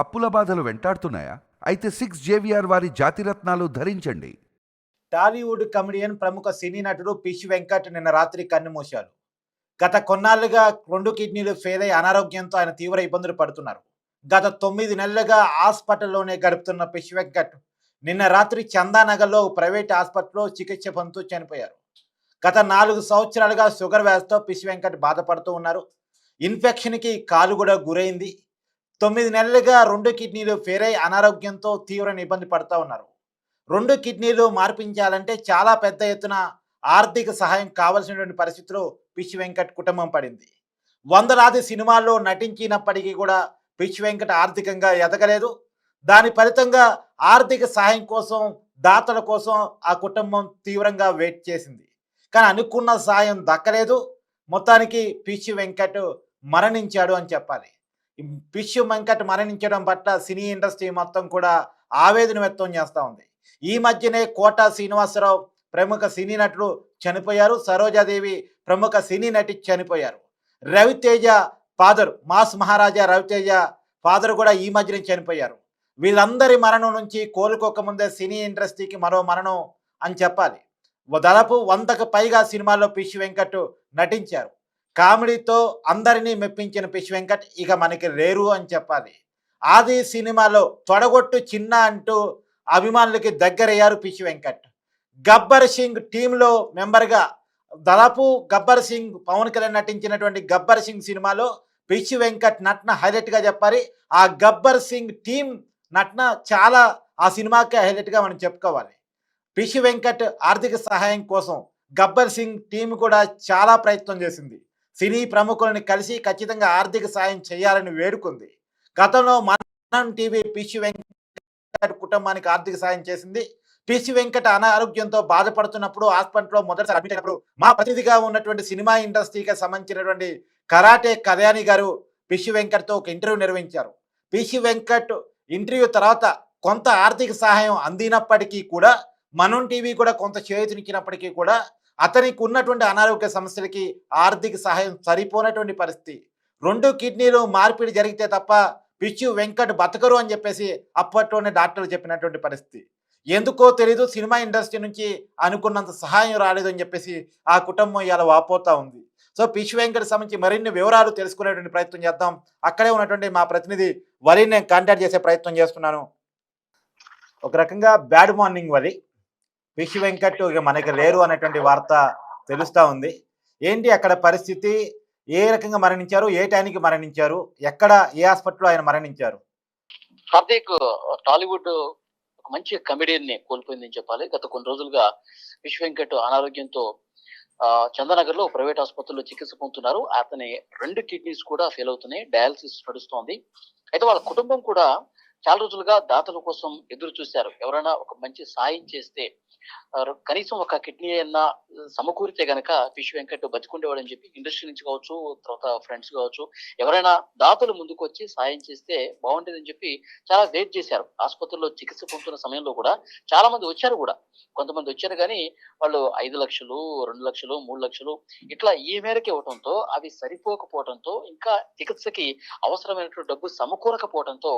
అప్పుల బాధలు వెంటాడుతున్నాయా? అయితే 6 జేవిఆర్ వారి జాతిరత్నాలు ధరించండి. టాలీవుడ్ కమెడియన్ ప్రముఖ సినీ నటుడు పిష్ వెంకట్ నిన్న రాత్రి కన్నుమూశారు. గత కొన్నాళ్లుగా 2 కిడ్నీలు ఫెయిల్ అయి అనారోగ్యంతో ఆయన తీవ్ర ఇబ్బందులు పడుతున్నారు. గత 9 నెలలుగా హాస్పిటల్లోనే గడుపుతున్న పిష్ వెంకట్ నిన్న రాత్రి చందానగర్లో ప్రైవేట్ హాస్పిటల్లో చికిత్స పొందుతూ చనిపోయారు. గత 4 సంవత్సరాలుగా షుగర్ వ్యాధితో పిష్ వెంకట్ బాధపడుతూ ఉన్నారు. ఇన్ఫెక్షన్కి కాలు కూడా గురైంది. 9 నెలలుగా 2 కిడ్నీలు ఫెయిల్ అయి అనారోగ్యంతో తీవ్ర ఇబ్బంది పడుతూ ఉన్నారు. 2 కిడ్నీలు మార్పించాలంటే చాలా పెద్ద ఎత్తున ఆర్థిక సహాయం కావాల్సినటువంటి పరిస్థితిలో పిచ్ వెంకట్ కుటుంబం పడింది. వందలాది సినిమాల్లో నటించినప్పటికీ కూడా పిచ్ వెంకట్ ఆర్థికంగా ఎదగలేదు. దాని ఫలితంగా ఆర్థిక సహాయం కోసం, దాతల కోసం ఆ కుటుంబం తీవ్రంగా వెయిట్ చేసింది. కానీ అనుకున్న సాయం దక్కలేదు. మొత్తానికి పిచ్ వెంకట్ మరణించాడు అని చెప్పాలి. పిచ్ వెంకట్ మరణించడం పట్ల సినీ ఇండస్ట్రీ మొత్తం కూడా ఆవేదన వ్యక్తం చేస్తూ ఉంది. ఈ మధ్యనే కోట శ్రీనివాసరావు ప్రముఖ సినీ నటుడు చనిపోయారు. సరోజాదేవి ప్రముఖ సినీ నటి చనిపోయారు. రవితేజ ఫాదర్ మాస్ మహారాజా రవితేజ ఫాదర్ కూడా ఈ మధ్యనే చనిపోయారు. వీళ్ళందరి మరణం నుంచి కోలుకోకముందే సినీ ఇండస్ట్రీకి మరో మరణం అని చెప్పాలి. దాదాపు 100కు పైగా సినిమాల్లో పిష్ వెంకట్ నటించారు. కామెడీతో అందరినీ మెప్పించిన పిష్ వెంకట్ ఇక మనకి లేరు అని చెప్పాలి. ఆది సినిమాలో తొడగొట్టు చిన్న అంటూ అభిమానులకి దగ్గరయ్యారు పిష్ వెంకట్. గబ్బర్ సింగ్ టీంలో మెంబర్గా దాదాపు గబ్బర్ సింగ్ పవన్ కళ్యాణ్ నటించినటువంటి గబ్బర్ సింగ్ సినిమాలో పిష్ వెంకట్ నటన హైలైట్గా చెప్పాలి. ఆ గబ్బర్ సింగ్ టీం నటన చాలా ఆ సినిమాకే హైలైట్గా మనం చెప్పుకోవాలి. పిష్ వెంకట్ ఆర్థిక సహాయం కోసం గబ్బర్ సింగ్ టీం కూడా చాలా ప్రయత్నం చేసింది. సినీ ప్రముఖులను కలిసి ఖచ్చితంగా ఆర్థిక సహాయం చేయాలని వేడుకుంది. గతంలో మనం టీవీ పిష్ వెంకట్ కుటుంబానికి ఆర్థిక సాయం చేసింది. పిష్ వెంకట్ అనారోగ్యంతో బాధపడుతున్నప్పుడు హాస్పిటల్లో మొదటిసారి అడ్మిట్ అయినప్పుడు మా ప్రతినిధిగా ఉన్నటువంటి సినిమా ఇండస్ట్రీకి సంబంధించినటువంటి కరాటే కళ్యాణి గారు పిష్ వెంకట్తో ఒక ఇంటర్వ్యూ నిర్వహించారు. పిష్ వెంకట్ ఇంటర్వ్యూ తర్వాత కొంత ఆర్థిక సహాయం అందినప్పటికీ కూడా మనం టీవీ కూడా కొంత చేయూతనిచ్చినప్పటికీ కూడా అతనికి ఉన్నటువంటి అనారోగ్య సమస్యలకి ఆర్థిక సహాయం సరిపోనటువంటి పరిస్థితి. 2 కిడ్నీలు మార్పిడి జరిగితే తప్ప పిష్ వెంకట్ బతకరు అని చెప్పేసి అప్పట్లోనే డాక్టర్లు చెప్పినటువంటి పరిస్థితి. ఎందుకో తెలీదు, సినిమా ఇండస్ట్రీ నుంచి అనుకున్నంత సహాయం రాలేదు అని చెప్పేసి ఆ కుటుంబం ఇలా వాపోతా ఉంది. సో పిష్ వెంకట్ సంబంధించి మరిన్ని వివరాలు తెలుసుకునేటువంటి ప్రయత్నం చేద్దాం. అక్కడే ఉన్నటువంటి మా ప్రతినిధి వలిని నేను కాంటాక్ట్ చేసే ప్రయత్నం చేస్తున్నాను. ఒక రకంగా బ్యాడ్ మార్నింగ్ వలి. పిష్ వెంకట్ ఇక మనకి లేరు అనేటువంటి వార్త తెలుస్తూ ఉంది. ఏంటి అక్కడ పరిస్థితి? ఏ రకంగా మరణించారు? ఏ టైంకి మరణించారు? ఎక్కడ, ఏ హాస్పిటల్లో ఆయన మరణించారు? కార్తీక్, టాలీవుడ్ ఒక మంచి కమెడియన్ ని కోల్పోయిందని చెప్పాలి. గత కొన్ని రోజులుగా పిష్ వెంకట్ అనారోగ్యంతో చందానగర్ లో ప్రైవేట్ ఆసుపత్రిలో చికిత్స పొందుతున్నారు. అతని 2 కిడ్నీస్ కూడా ఫెయిల్ అవుతున్నాయి. డయాలసిస్ నడుస్తోంది. అయితే వాళ్ళ కుటుంబం కూడా చాలా రోజులుగా దాతల కోసం ఎదురు చూశారు. ఎవరైనా ఒక మంచి సాయం చేస్తే కనీసం ఒక కిడ్నీ అయినా సమకూరితే గనక పిష్ వెంకట్ బతికుండేవాడు అని చెప్పి ఇండస్ట్రీ నుంచి కావచ్చు, తర్వాత ఫ్రెండ్స్ కావచ్చు, ఎవరైనా దాతలు ముందుకు వచ్చి సాయం చేస్తే బాగుండేదని చెప్పి చాలా వెయిట్ చేశారు. ఆసుపత్రిలో చికిత్స పొందుతున్న సమయంలో కూడా చాలా మంది వచ్చారు కూడా. కొంతమంది వచ్చారు కానీ వాళ్ళు 5 లక్షలు, 2 లక్షలు, 3 లక్షలు ఇట్లా ఈ మేరకు ఇవ్వడంతో అవి సరిపోకపోవడంతో, ఇంకా చికిత్సకి అవసరమైనటువంటి డబ్బు సమకూరకపోవడంతో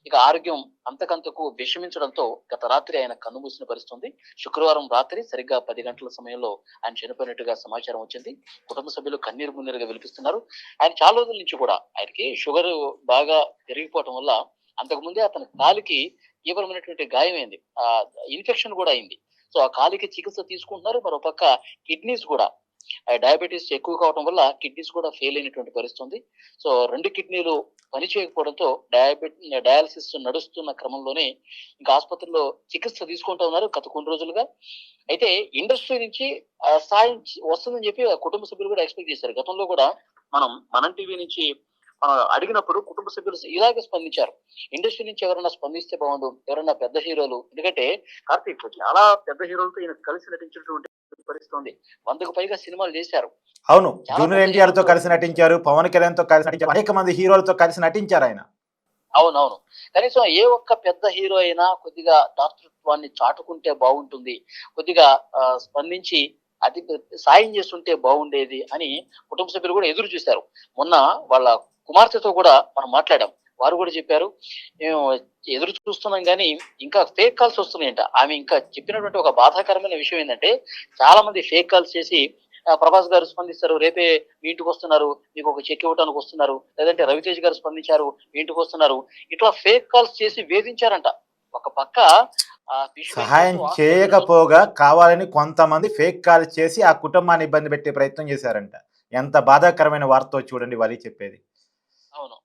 ఇక ఆరోగ్యం అంతకంతకు విషమించడంతో గత రాత్రి ఆయన కన్నుమూసిన పరిస్థితి. శుక్రవారం రాత్రి సరిగ్గా 10 గంటల సమయంలో ఆయన చనిపోయినట్టుగా సమాచారం వచ్చింది. కుటుంబ సభ్యులు కన్నీరు మున్నీరుగా విలిపిస్తున్నారు. ఆయన చాలా రోజుల నుంచి కూడా ఆయనకి షుగర్ బాగా పెరిగిపోవటం వల్ల అంతకుముందే అతని కాలికి తీవ్రమైనటువంటి గాయమైంది. ఇన్ఫెక్షన్ కూడా అయింది. సో ఆ కాలికి చికిత్స తీసుకుంటున్నారు. మరోపక్క కిడ్నీస్ కూడా డయాబెటీస్ ఎక్కువ కావడం వల్ల కిడ్నీస్ కూడా ఫెయిల్ అయినటువంటి పరిస్థితి ఉంది. సో 2 కిడ్నీలు పని చేయకపోవడంతో డయాలసిస్ నడుస్తున్న క్రమంలోనే ఇంకా ఆసుపత్రిలో చికిత్స తీసుకుంటూ ఉన్నారు గత కొన్ని రోజులుగా. అయితే ఇండస్ట్రీ నుంచి సాయం వస్తుందని చెప్పి కుటుంబ సభ్యులు కూడా ఎక్స్పెక్ట్ చేశారు. గతంలో కూడా మనం టీవీ నుంచి అడిగినప్పుడు కుటుంబ సభ్యులు ఇలాగే స్పందించారు. ఇండస్ట్రీ నుంచి ఎవరైనా స్పందిస్తే బాగుండు, ఎవరైనా పెద్ద హీరోలు, ఎందుకంటే కార్తీక్ చాలా పెద్ద హీరోలతో ఈయన కలిసి నటించినటువంటి పరిస్థితి ఉంది. 100కు పైగా సినిమాలు చేశారు. అవును, జూనియర్ ఎన్టీఆర్ తో కలిసి నటించారు, పవన్ కళ్యాణ్ తో కలిసి నటించారు, అనేక మంది హీరోలతో కలిసి నటించారు ఆయన. అవునవును, కనీసం ఏ ఒక్క పెద్ద హీరో అయినా కొద్దిగా దాతృత్వాన్ని చాటుకుంటే బాగుంటుంది, కొద్దిగా స్పందించి అది సాయం చేస్తుంటే బాగుండేది అని కుటుంబ సభ్యులు కూడా ఎదురు చూశారు. మొన్న వాళ్ళ కుమార్తెతో కూడా మనం మాట్లాడాం. వారు కూడా చెప్పారు. మేము ఎదురు చూస్తున్నాం గానీ ఇంకా ఫేక్ కాల్స్ వస్తున్నాయంట. ఆమె ఇంకా చెప్పినటువంటి ఒక బాధాకరమైన విషయం ఏందంటే, చాలా మంది ఫేక్ కాల్స్ చేసి ప్రభాస్ గారు స్పందిస్తారు. రేపే మీ ఇంటికొస్తున్నారు. మీకొక చెక్ ఇవ్వటానికి వస్తున్నారు. లేదంటే రవితేజ్ గారు స్పందించారు. మీ ఇంటికొస్తున్నారు. ఇట్లా ఫేక్ కాల్స్ చేసి వేధించారంట. ఒక పక్క ఫిష్ సహాయం వెంకట్ హాస్పిటల్‌లో చేయకపోగా కావాలని కొంతమంది ఫేక్ కాల్ చేసి ఆ కుటుంబాన్ని ఇబ్బంది పెట్టే ప్రయత్నం చేశారంట. ఎంత బాధాకరమైన వార్తో చూడండి వాళ్ళు చెప్పేది. అవును.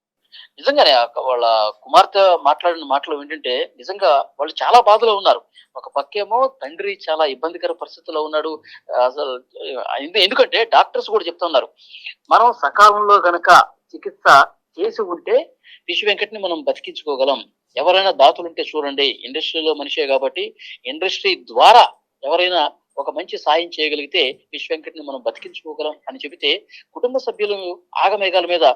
నిజంగానే వాళ్ళ కుమార్తె మాట్లాడిన మాటలు ఏంటంటే నిజంగా వాళ్ళు చాలా బాధలో ఉన్నారు. ఒక పక్కేమో తండ్రి చాలా ఇబ్బందికర పరిస్థితిలో ఉన్నాడు. అసలు ఎందుకంటే డాక్టర్స్ కూడా చెప్తున్నారు. మనం సకాలంలో గనక చికిత్స చేసి ఉంటే ఫిష్ వెంకట్‌ని మనం బతికించుకోగలం. ఎవరైనా దాతలుంటే చూడండి. ఇండస్ట్రీలో మనిషే కాబట్టి ఇండస్ట్రీ ద్వారా ఎవరైనా ఒక మంచి సాయం చేయగలిగితే ఫిష్ వెంకట్‌ని మనం బతికించుకోగలం అని చెబితే కుటుంబ సభ్యులు ఆగమేఘాల మీద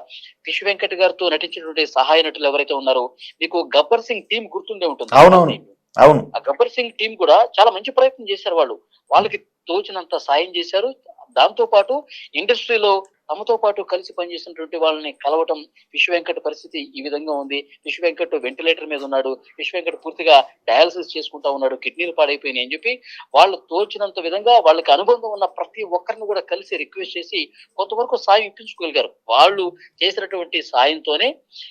ఫిష్ వెంకట్ గారితో నటించినటువంటి సహాయ నటులు ఎవరైతే ఉన్నారో మీకు 'గబ్బర్ సింగ్' టీమ్ గుర్తుండే ఉంటుంది. అవునవును. అవును. ఆ 'గబ్బర్ సింగ్' టీమ్ కూడా చాలా మంచి ప్రయత్నం చేశారు వాళ్ళు. వాళ్ళకి తోచినంత సాయం చేశారు. దాంతో పాటు ఇండస్ట్రీలో తమతో పాటు కలిసి పనిచేసినటువంటి వాళ్ళని కలవటం. ఫిష్ వెంకట్ పరిస్థితి ఈ విధంగా ఉంది. ఫిష్ వెంకట్ వెంటిలేటర్ మీద ఉన్నాడు. ఫిష్ వెంకట్ పూర్తిగా డయాలిసిస్ చేసుకుంటా ఉన్నాడు. కిడ్నీలు పాడైపోయినాయి అని చెప్పి వాళ్ళు తోచినంత విధంగా వాళ్ళకి అనుబంధం ఉన్న ప్రతి ఒక్కరిని కూడా కలిసి రిక్వెస్ట్ చేసి కొంతవరకు సాయం ఇప్పించుకోగలిగారు. వాళ్ళు చేసినటువంటి సాయంతోనే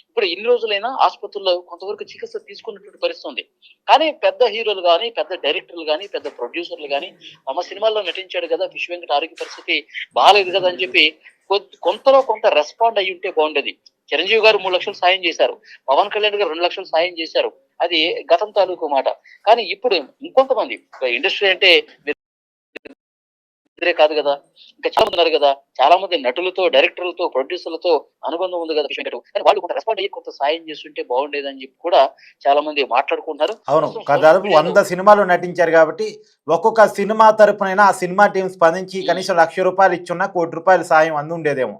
ఇప్పుడు ఇన్ని రోజులైనా ఆసుపత్రుల్లో కొంతవరకు చికిత్స తీసుకున్నటువంటి పరిస్థితి ఉంది. కానీ పెద్ద హీరోలు గాని, పెద్ద డైరెక్టర్లు గాని, పెద్ద ప్రొడ్యూసర్లు గాని తమ సినిమాల్లో నటించాడు కదా ఫిష్ వెంకట్ ఆరోగ్య పరిస్థితి బాలేదు కదా అని చెప్పి కొంతలో కొంత రెస్పాండ్ అయ్యి ఉంటే బాగుండేది. చిరంజీవి గారు 3 లక్షలు సాయం చేశారు. పవన్ కళ్యాణ్ గారు 2 లక్షలు సాయం చేశారు. అది గతం తాలూకు మాట. కానీ ఇప్పుడు ఇంకొంతమంది ఇండస్ట్రీ అంటే మీరే కాదు కదా, ఇంకా చాలా మంది ఉన్నారు కదా. చాలా మంది నటులతో, డైరెక్టర్లతో, ప్రొడ్యూసర్లతో అనుబంధం ఉంది కదా ఫిష్ వెంకట్. కానీ వాళ్ళు కొంత రెస్పాండ్ అయ్యి కొంత సాయం చేస్తుంటే బాగుండేదని చెప్పి కూడా చాలా మంది మాట్లాడుకుంటున్నారు. అవును. ప్రస్తుతం సోషల్ దాదాపు మీడియాలో 100 సినిమాలు నటించారు కాబట్టి ఒక్కొక్క సినిమా తరపునైనా ఆ సినిమా టీమ్ స్పందించి కనీసం ₹1,00,000 ఇచ్చున్నా ₹1,00,00,000 సాయం అందుండేదేమో.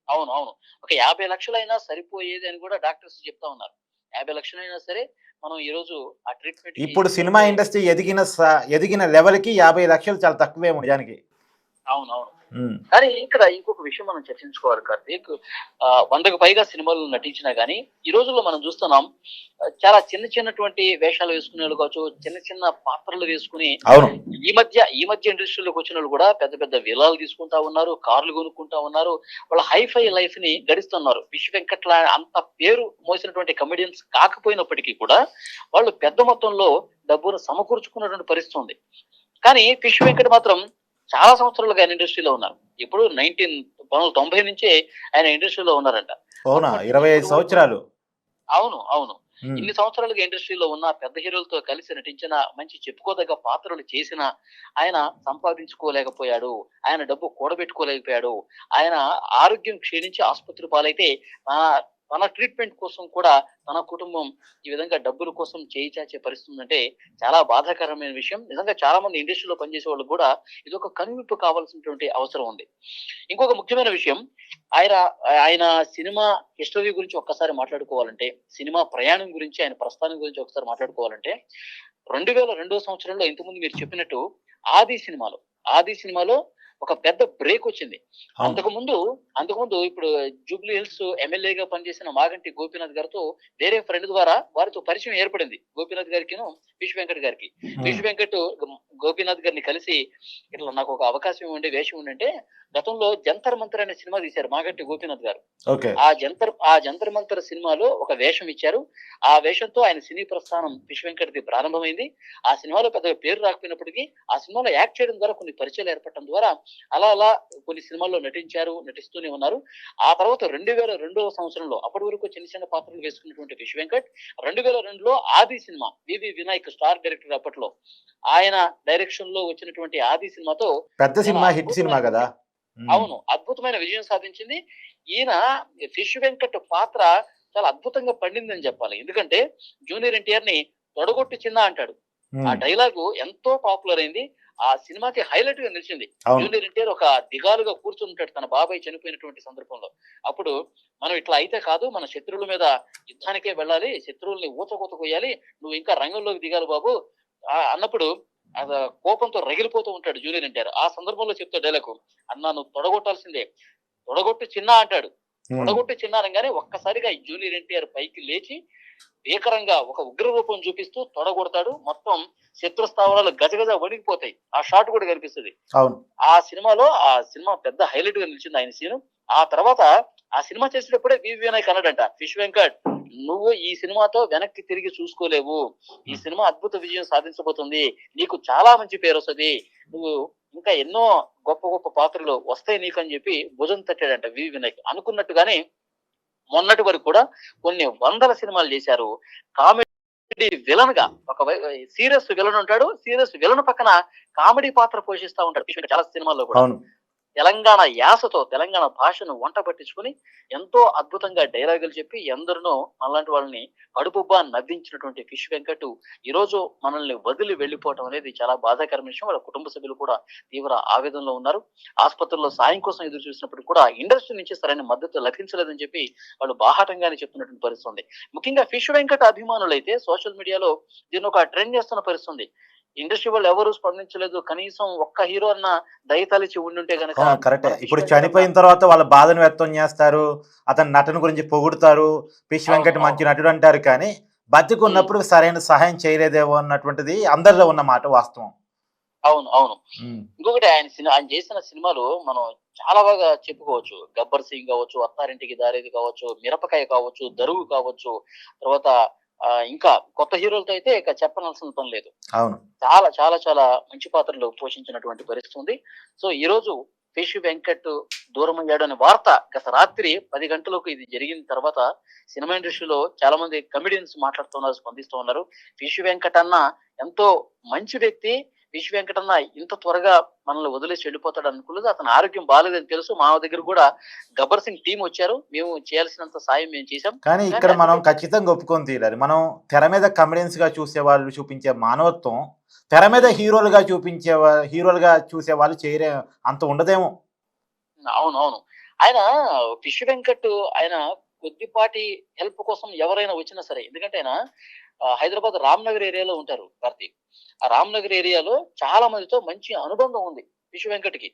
అవును. అవును. ఒక 50 లక్షలైనా సరిపోయేది అని కూడా డాక్టర్స్ చెప్తా ఉన్నారు. 50 లక్షలైనా సరే మనం ఈరోజు ఆ ట్రీట్‌మెంట్‌కి ఇప్పుడు సినిమా ఇండస్ట్రీ ఎదిగిన లెవెల్‌కి 50 లక్షలు చాలా తక్కువేమో నిజానికి. అవునవును. హ్మ్. కానీ ఇక్కడ ఇంకొక విషయం మనం చర్చించుకోవాలి కార్తీక్. 100కు పైగా సినిమాల్లో నటించినా గానీ, ఈ రోజుల్లో మనం చూస్తున్నాం చాలా చిన్నటువంటి వేషాలు వేసుకునేవాళ్ళు కావచ్చు, చిన్న పాత్రలు వేసుకొని అవును. ఈ మధ్య ఇండస్ట్రీలోకి వచ్చినోళ్ళు కూడా పెద్ద పెద్ద విల్లాలు తీసుకుంటా ఉన్నారు, కార్లు కొనుక్కుంటా ఉన్నారు. వాళ్ళ హైఫై లైఫ్‌ని గడిస్తున్నారు. విష్ వెంకట్‌ల అంత పేరు మోసినటువంటి కమెడియన్స్ కాకపోయినప్పటికీ కూడా వాళ్ళు పెద్ద మొత్తంలో డబ్బును సమకూర్చుకున్నటువంటి పరిస్థితి ఉంది. కానీ ఫిష్ వెంకట్ మాత్రం చాలా సంవత్సరాలుగా ఆయన ఇండస్ట్రీలో ఉన్నారు. ఇప్పుడు 1990 నుంచే ఆయన ఇండస్ట్రీలో ఉన్నారంట. అవునా? అప్పటి నుంచి 25 ఇప్పటి వరకు సంవత్సరాలు. అవును. అవును. హ్మ్. ఇన్ని సంవత్సరాలుగా ఇండస్ట్రీలో ఉన్న పెద్ద హీరోలతో కలిసి నటించిన, మంచి చెప్పుకోదగ్గ పాత్రలు చేసిన ఆయన సంపాదించుకోలేకపోయాడు. ఆయన డబ్బు కూడబెట్టుకోలేకపోయాడు. ఆయన ఆరోగ్యం క్షీణించి ఆసుపత్రి పాలైతే తన ట్రీట్మెంట్ కోసం కూడా తన కుటుంబం ఈ విధంగా డబ్బుల కోసం చేయి చాచే పరిస్థితి ఉందంటే చాలా బాధాకరమైన విషయం. నిజంగా చాలా మంది ఇండస్ట్రీలో పనిచేసే వాళ్ళకి కూడా ఇదొక కనువిప్పు కావాల్సినటువంటి అవసరం ఉంది. ఇంకొక ముఖ్యమైన విషయం ఆయన ఆయన సినిమా హిస్టరీ గురించి ఒక్కసారి మాట్లాడుకోవాలంటే, సినిమా ప్రయాణం గురించి, ఆయన ప్రస్థానం గురించి ఒకసారి మాట్లాడుకోవాలంటే 2002 సంవత్సరంలో ఇంతకుముందు మీరు చెప్పినట్టు 'ఆది' సినిమాలో ఒక పెద్ద బ్రేక్ వచ్చింది. అవును. అంతకుముందు ఇప్పుడు జూబ్లీ హిల్స్ ఎమ్మెల్యేగా పనిచేసిన మాగంటి గోపీనాథ్ గారితో వేరే ఫ్రెండ్ ద్వారా వారితో పరిచయం ఏర్పడింది. గోపీనాథ్ గారికిను, ఫిష్ వెంకట్ గారికి. హ్మ్. ఫిష్ వెంకట్ గోపీనాథ్ గారిని కలిసి ఇట్లా నాకు ఒక అవకాశం ఇవ్వండి, వేషం ఇవ్వండి. గతంలో 'జంతర్ మంతర్' అనే సినిమా తీశారు మాగంటి గోపీనాథ్ గారు. ఓకే. ఆ జంతర్ మంతర్ సినిమాలో ఒక వేషం ఇచ్చారు. ఆ వేషంతో ఆయన సినీ ప్రస్థానం ఫిష్ వెంకట్‌ది ప్రారంభమైంది. ఆ సినిమాలో పెద్దగా పేరు రాకపోయినప్పటికీ ఆ సినిమాలో యాక్ట్ చేయడం ద్వారా కొన్ని పరిచయాలు ఏర్పడటం ద్వారా అలా కొన్ని సినిమాల్లో నటిస్తూనే ఉన్నారు. ఆ తర్వాత 2002వ సంవత్సరంలో అప్పటి వరకు చిన్న పాత్రలు వేసుకున్నటువంటి ఫిష్ వెంకట్ 2002లో 'ఆది' సినిమా వివి వినాయక్ స్టార్ డైరెక్టర్ అప్పట్లో. ఆయన డైరెక్షన్‌లో వచ్చినటువంటి 'ఆది' సినిమాతో పెద్ద చాలా సినిమా, హిట్ సినిమా గదా! హ్మ్. అవును. అద్భుతమైన విజయం సాధించింది. ఈయన ఫిష్ వెంకట్ పాత్ర చాలా అద్భుతంగా పండిందని చెప్పాలి. ఎందుకంటే జూనియర్ ఎన్టీఆర్‌ని "తొడగొట్టు చిన్నా" అంటాడు. ఆ హ్మ్. డైలాగు ఎంతో పాపులర్ అయింది. ఆ సినిమాకి హైలైట్‌గా నిలిచింది. అవును. జూనియర్ ఎన్టీఆర్ ఒక దిగాలుగా కూర్చుంటాడు తన బాబాయ్ చనిపోయినటువంటి సందర్భంలో. అప్పుడు మనం ఇట్లా అయితే కాదు, మన శత్రువుల మీద యుద్ధానికే వెళ్ళాలి. శత్రువుల్ని ఊచకోత కొయ్యాలి. నువ్వు ఇంకా రంగంలోకి దిగాలి బాబు అన్నప్పుడు కోపంతో రగిలిపోతూ ఉంటాడు జూనియర్ ఎన్టీఆర్. ఆ సందర్భంలో చెప్తాడు డైలాగు, "అన్నా నువ్వు తొడగొట్టాల్సిందే. తొడగొట్టు చిన్నా" అంటాడు. తొడగొట్టి చిన్నారంగానే ఒక్కసారిగా జూనియర్ ఎన్టీఆర్ పైకి లేచి భీకరంగా ఒక ఉగ్ర రూపం చూపిస్తూ తొడగొడతాడు. మొత్తం శత్రు స్థావరాలు గజగజ వణికిపోతాయి. ఆ షాట్ కూడా కనిపిస్తుంది. అవును. ఆ సినిమా పెద్ద హైలైట్ గా నిలిచింది ఆయన సీను. ఆ తర్వాత ఆ సినిమా చేసేటప్పుడే వివి వినాయక్ అన్నాడంట, ఫిష్ వెంకట్ నువ్వు ఈ సినిమాతో వెనక్కి తిరిగి చూసుకోలేవు, ఈ సినిమా అద్భుత విజయం సాధించబోతుంది, నీకు చాలా మంచి పేరు వస్తుంది, నువ్వు ఇంకా ఎన్నో గొప్ప గొప్ప పాత్రలు వస్తాయి నీకు అని చెప్పి భుజం తట్టాడంట వివి వినాయక్. అనుకున్నట్టుగానే మొన్నటి వరకు కూడా కొన్ని వందల సినిమాలు చేశారు. కామెడీ విలన్ గా ఒక సీరియస్ విలన్ ఉంటాడు, సీరియస్ విలన్ పక్కన కామెడీ పాత్ర పోషిస్తా ఉంటాడు ఫిష్ వెంకట్ చాలా సినిమాల్లో కూడా. అవును. తెలంగాణ యాసతో తెలంగాణ భాషను వంట పట్టించుకుని ఎంతో అద్భుతంగా డైలాగులు చెప్పి ఎందరినో అలాంటి వాళ్ళని కడుపుబ్బా నవ్వించినటువంటి ఫిష్ వెంకట్ ఈ రోజు మనల్ని వదిలి వెళ్లిపోవటం అనేది చాలా బాధాకరమైన విషయం. వాళ్ళ కుటుంబ సభ్యులు కూడా తీవ్ర ఆవేదనలో ఉన్నారు. ఆసుపత్రుల్లో సాయం కోసం ఎదురు చూసినప్పుడు కూడా ఇండస్ట్రీ నుంచి సరైన మద్దతు లభించలేదని చెప్పి వాళ్ళు బాహాటంగానే చెప్తున్నటువంటి పరిస్థితి ఉంది. ముఖ్యంగా ఫిష్ వెంకట్ అభిమానులైతే సోషల్ మీడియాలో దీన్ని ఒక ట్రెండ్ చేస్తున్న పరిస్థితి ఉంది. ఇండస్ట్రీ వాళ్ళు ఎవరు స్పందించలేదు, కనీసం ఒక్క హీరో అన్న దయతలిచి ఉండుంటే గనక. కరెక్టే. ఇప్పుడు చనిపోయిన తర్వాత వాళ్ళ బాధను వ్యక్తం చేస్తారు, అతని నటన గురించి పొగుడుతారు, ఫిష్ వెంకట్ మంచి నటుడు అంటారు, కానీ బతికున్నప్పుడు సరైన సహాయం చేయలేదేమో అన్నటువంటిది అందరిలో ఉన్న మాట వాస్తవం. అవును అవును. ఇంకొకటి ఆయన చేసిన సినిమాలు మనం చాలా బాగా చెప్పుకోవచ్చు. గబ్బర్ సింగ్ కావచ్చు, అత్తారింటికి దారేది కావచ్చు, మిరపకాయ కావచ్చు, దరువు కావచ్చు, తర్వాత ఇంకా కొత్త హీరోలతో అయితే ఇక చెప్పనవలసిన పని లేదు. అవును. చాలా చాలా చాలా మంచి పాత్రలు పోషించినటువంటి పరిస్థితి ఉంది. సో ఈ రోజు ఫిష్ వెంకట్ దూరం అయ్యాడు అనే వార్త గత రాత్రి 10 గంటలకు ఇది జరిగిన తర్వాత సినిమా ఇండస్ట్రీలో చాలా మంది కమెడియన్స్ మాట్లాడుతున్నారు, స్పందిస్తూ ఉన్నారు. ఫిష్ వెంకట్ అన్న ఎంతో మంచి వ్యక్తి, ఫిష్ వెంకట్ అన్న ఇంత త్వరగా మనల్ని వదిలేసి వెళ్ళిపోతాడు అనుకోలేదు, అతని ఆరోగ్యం బాగాలేదని తెలుసు. మా దగ్గర కూడా గబ్బర్ సింగ్ టీం వచ్చారు, మేము చేయాల్సినంత సాయం మేము చేశాం. కానీ ఇక్కడ మనం ఖచ్చితంగా ఒప్పుకొని తీరాలి. మనం తెర మీద కమెడియన్స్ గా చూసే వాళ్ళు చూపించే మానవత్వం తెర మీద హీరోలుగా చూసే వాళ్ళు చేయరే అంత ఉండదేమో. అవునవును. ఆయన ఫిష్ వెంకట్ ఆయన కొద్దిపాటి హెల్ప్ కోసం ఎవరైనా వచ్చినా సరే, ఎందుకంటే ఆయన హైదరాబాద్ రామ్నగర్ ఏరియాలో ఉంటారు కార్తీక్. ఆ రామ్నగర్ ఏరియాలో చాలా మందితో మంచి అనుబంధం ఉంది ఫిష్ వెంకట్ కి.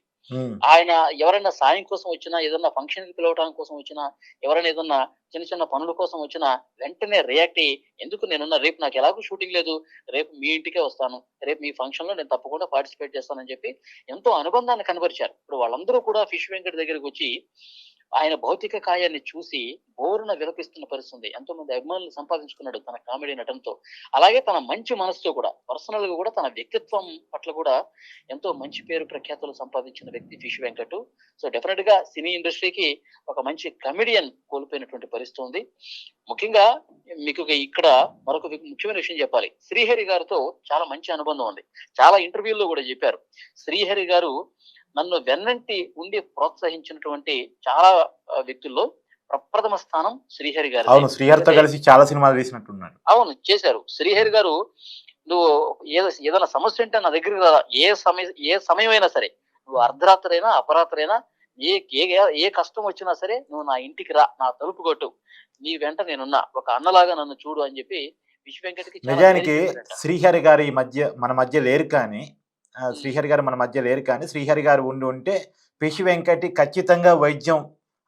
ఆయన ఎవరైనా సాయం కోసం వచ్చినా, ఏదన్నా ఫంక్షన్ కి పిలవడానికి కోసం వచ్చినా, ఎవరైనా ఏదన్నా చిన్న చిన్న పనుల కోసం వచ్చినా వెంటనే రియాక్ట్ అయ్యి, ఎందుకు నేనున్నా, రేపు నాకు ఎలాగో షూటింగ్ లేదు, రేపు మీ ఇంటికే వస్తాను, రేపు మీ ఫంక్షన్ లో నేను తప్పకుండా పార్టిసిపేట్ చేస్తానని చెప్పి ఎంతో అనుబంధాన్ని కనబరిచారు. ఇప్పుడు వాళ్ళందరూ కూడా ఫిష్ వెంకట్ దగ్గరికి వచ్చి ఆయన భౌతిక కాయాన్ని చూసి బోరున విలపిస్తున్న పరిస్థితి. ఎంతో మంది అభిమానులు సంపాదించుకున్నాడు తన కామెడీ నటనతో. అలాగే తన మంచి మనసుతో కూడా, పర్సనల్ గా కూడా, తన వ్యక్తిత్వం పట్ల కూడా ఎంతో మంచి పేరు ప్రఖ్యాతులు సంపాదించిన వ్యక్తి ఫిష్ వెంకట్. సో డెఫినెట్ గా సినీ ఇండస్ట్రీకి ఒక మంచి కమెడియన్ కోల్పోయినటువంటి పరిస్థితి ఉంది. ముఖ్యంగా మీకు ఇక్కడ మరొక ముఖ్యమైన విషయం చెప్పాలి. శ్రీహరి గారితో చాలా మంచి అనుబంధం ఉంది. చాలా ఇంటర్వ్యూల్లో కూడా చెప్పారు. శ్రీహరి గారు నన్ను వెన్నంటి ఉండి ప్రోత్సహించినటువంటి చాలా వ్యక్తుల్లో ప్రప్రథమ స్థానం శ్రీహరి గారు. అవును, శ్రీహరితో కలిసి చాలా సినిమాలు తీసినట్టున్నాడు. అవును, చేశారు. శ్రీహరి గారు నువ్వు ఏదైనా సమస్య ఉంటే నా దగ్గరికి రా, ఏ సమయం అయినా సరే, నువ్వు అర్ధరాత్రి అయినా అపరాత్రి అయినా, ఏ కష్టం వచ్చినా సరే నువ్వు నా ఇంటికి రా, నా తలుపు కొట్టు, నీ వెంట నేనున్నా, ఒక అన్నలాగా నన్ను చూడు అని చెప్పి ఫిష్ వెంకట్ కి. నిజానికి శ్రీహరి గారు మన మధ్య లేరు, కానీ శ్రీహరి గారు ఉంటే ఫిష్ వెంకట్ ఖచ్చితంగా వైద్యం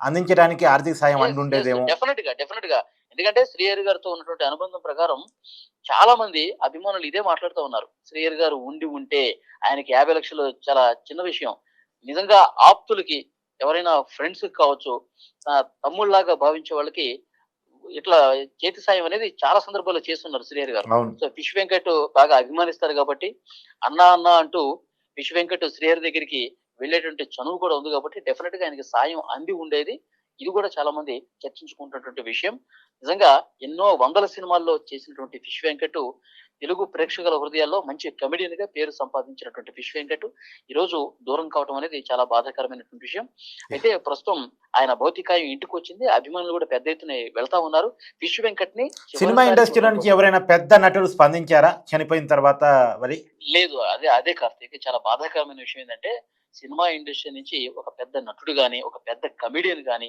అందించడానికి ఆర్థిక సాయం అండుండేదేమో. డెఫినెట్ గా. ఎందుకంటే శ్రీహరి గారితో ఉన్నటువంటి అనుబంధం ప్రకారం చాలా మంది అభిమానులు ఇదే మాట్లాడుతూ ఉన్నారు. శ్రీహరి గారు ఉంటే ఆయనకి 50 లక్షలు చాలా చిన్న విషయం. నిజంగా ఆప్తులకి, ఎవరైనా ఫ్రెండ్స్ కావచ్చు, తమ్ముళ్లాగా భావించే వాళ్ళకి ఇట్లా చేతి సాయం అనేది చాలా సందర్భాల్లో చేస్తున్నారు శ్రీహరి గారు. సో ఫిష్ వెంకట్ బాగా అభిమానిస్తారు కాబట్టి అన్న అంటూ ఫిష్ వెంకట్ శ్రీహరి దగ్గరికి వెళ్ళేటువంటి చనువు కూడా ఉంది కాబట్టి డెఫినెట్ గా ఆయనకి సాయం అంది ఉండేది. ఇది కూడా చాలా మంది చర్చించుకుంటున్నటువంటి విషయం. నిజంగా ఎన్నో వందల సినిమాల్లో చేసినటువంటి ఫిష్ వెంకట్ తెలుగు ప్రేక్షకుల హృదయాల్లో మంచి కమెడియన్ గా పేరు సంపాదించినటువంటి ఫిష్ వెంకట్ ఈ రోజు దూరం కావడం అనేది చాలా బాధాకరమైనటువంటి విషయం. అయితే ప్రస్తుతం ఆయన భౌతికాయం ఇంటికి వచ్చింది, అభిమానులు కూడా పెద్ద ఎత్తున వెళ్తా ఉన్నారు. ఫిష్ వెంకట్ ని సినిమా ఇండస్ట్రీ నుంచి ఎవరైనా పెద్ద నటులు స్పందించారా చనిపోయిన తర్వాత? లేదు, అదే కార్తీక్, చాలా బాధాకరమైన విషయం ఏంటంటే సినిమా ఇండస్ట్రీ నుంచి ఒక పెద్ద నటుడు గాని, ఒక పెద్ద కమెడియన్ గాని,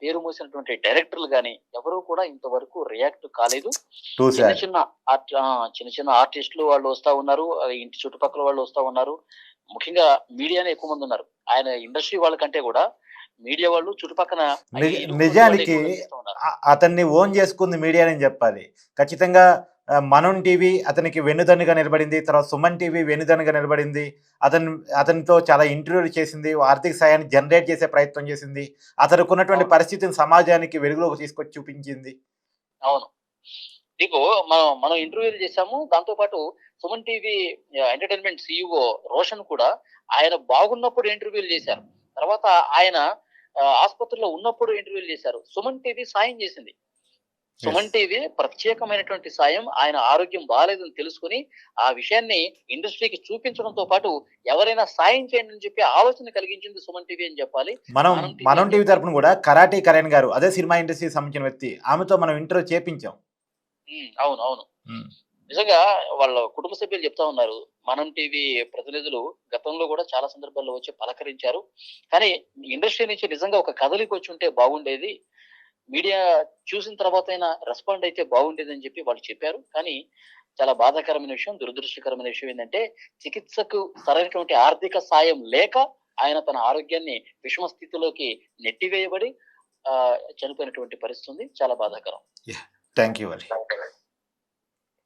పేరు మూసినటువంటి డైరెక్టర్లు గాని ఎవరు కూడా ఇంతవరకు రియాక్ట్ కాలేదు. చిన్న చిన్న ఆర్టిస్టులు వాళ్ళు వస్తా ఉన్నారు, ఇంటి చుట్టుపక్కల వాళ్ళు వస్తా ఉన్నారు, ముఖ్యంగా మీడియానే ఎక్కువ మంది ఉన్నారు. ఆయన ఇండస్ట్రీ వాళ్ళకంటే కూడా మీడియా వాళ్ళు చుట్టుపక్కల నిజానికి అతన్ని ఓన్ చేసుకుంది మీడియా అని చెప్పాలి. ఖచ్చితంగా మనం టీవీ అతనికి వెన్నుదన్నుగా నిలబడింది. తర్వాత సుమన్ టీవీ వెన్నుదన్నుగా నిలబడింది. అతనితో చాలా ఇంటర్వ్యూలు చేసింది. ఆర్థిక సాయాన్ని జనరేట్ చేసే ప్రయత్నం చేసింది. అతనికి ఉన్నటువంటి పరిస్థితిని సమాజానికి వెలుగులోకి తీసుకొచ్చి చూపించింది. అవును. నీకు మనం ఇంటర్వ్యూలు చేశాము. దాంతో పాటు Suman TV entertainment CEO Roshan కూడా ఆయన బాగున్నప్పుడు ఇంటర్వ్యూలు చేశారు. తర్వాత ఆయన ఆసుపత్రిలో ఉన్నప్పుడు ఇంటర్వ్యూలు చేశారు. సుమన్ టీవీ సాయం చేసింది. సుమన్ టీవీ ప్రత్యేకమైనటువంటి సాయం, ఆయన ఆరోగ్యం బాగాలేదని తెలుసుకుని ఆ విషయాన్ని ఇండస్ట్రీకి చూపించడంతో పాటు ఎవరైనా సాయం చేయండి అని చెప్పి ఆలోచన కలిగించింది సుమన్ టీవీ అని చెప్పాలి. మనం టీవీ తరపున కూడా కరాటే కరణ్ గారు, అదే సినిమా ఇండస్ట్రీకి సంబంధించిన వ్యక్తి, ఆమెతో మనం ఇంటర్వ్యూ చేపించాం. అవును అవును. నిజంగా వాళ్ళ కుటుంబ సభ్యులు చెప్తా ఉన్నారు. మనం టీవీ ప్రతినిధులు గతంలో కూడా చాలా సందర్భాల్లో వచ్చి పలకరించారు. కానీ ఇండస్ట్రీ నుంచి నిజంగా ఒక కదలిక వచ్చి ఉంటే బాగుండేది. మీడియా చూసిన తర్వాత అయినా రెస్పాండ్ అయితే బాగుండేది అని చెప్పి వాళ్ళు చెప్పారు. కానీ చాలా బాధాకరమైన విషయం, దురదృష్టకరమైన విషయం ఏంటంటే చికిత్సకు సరైనటువంటి ఆర్థిక సాయం లేక ఆయన తన ఆరోగ్యాన్ని విషమ స్థితిలోకి నెట్టివేయబడి చనిపోయినటువంటి పరిస్థితి ఉంది. చాలా బాధాకరం. Thank you.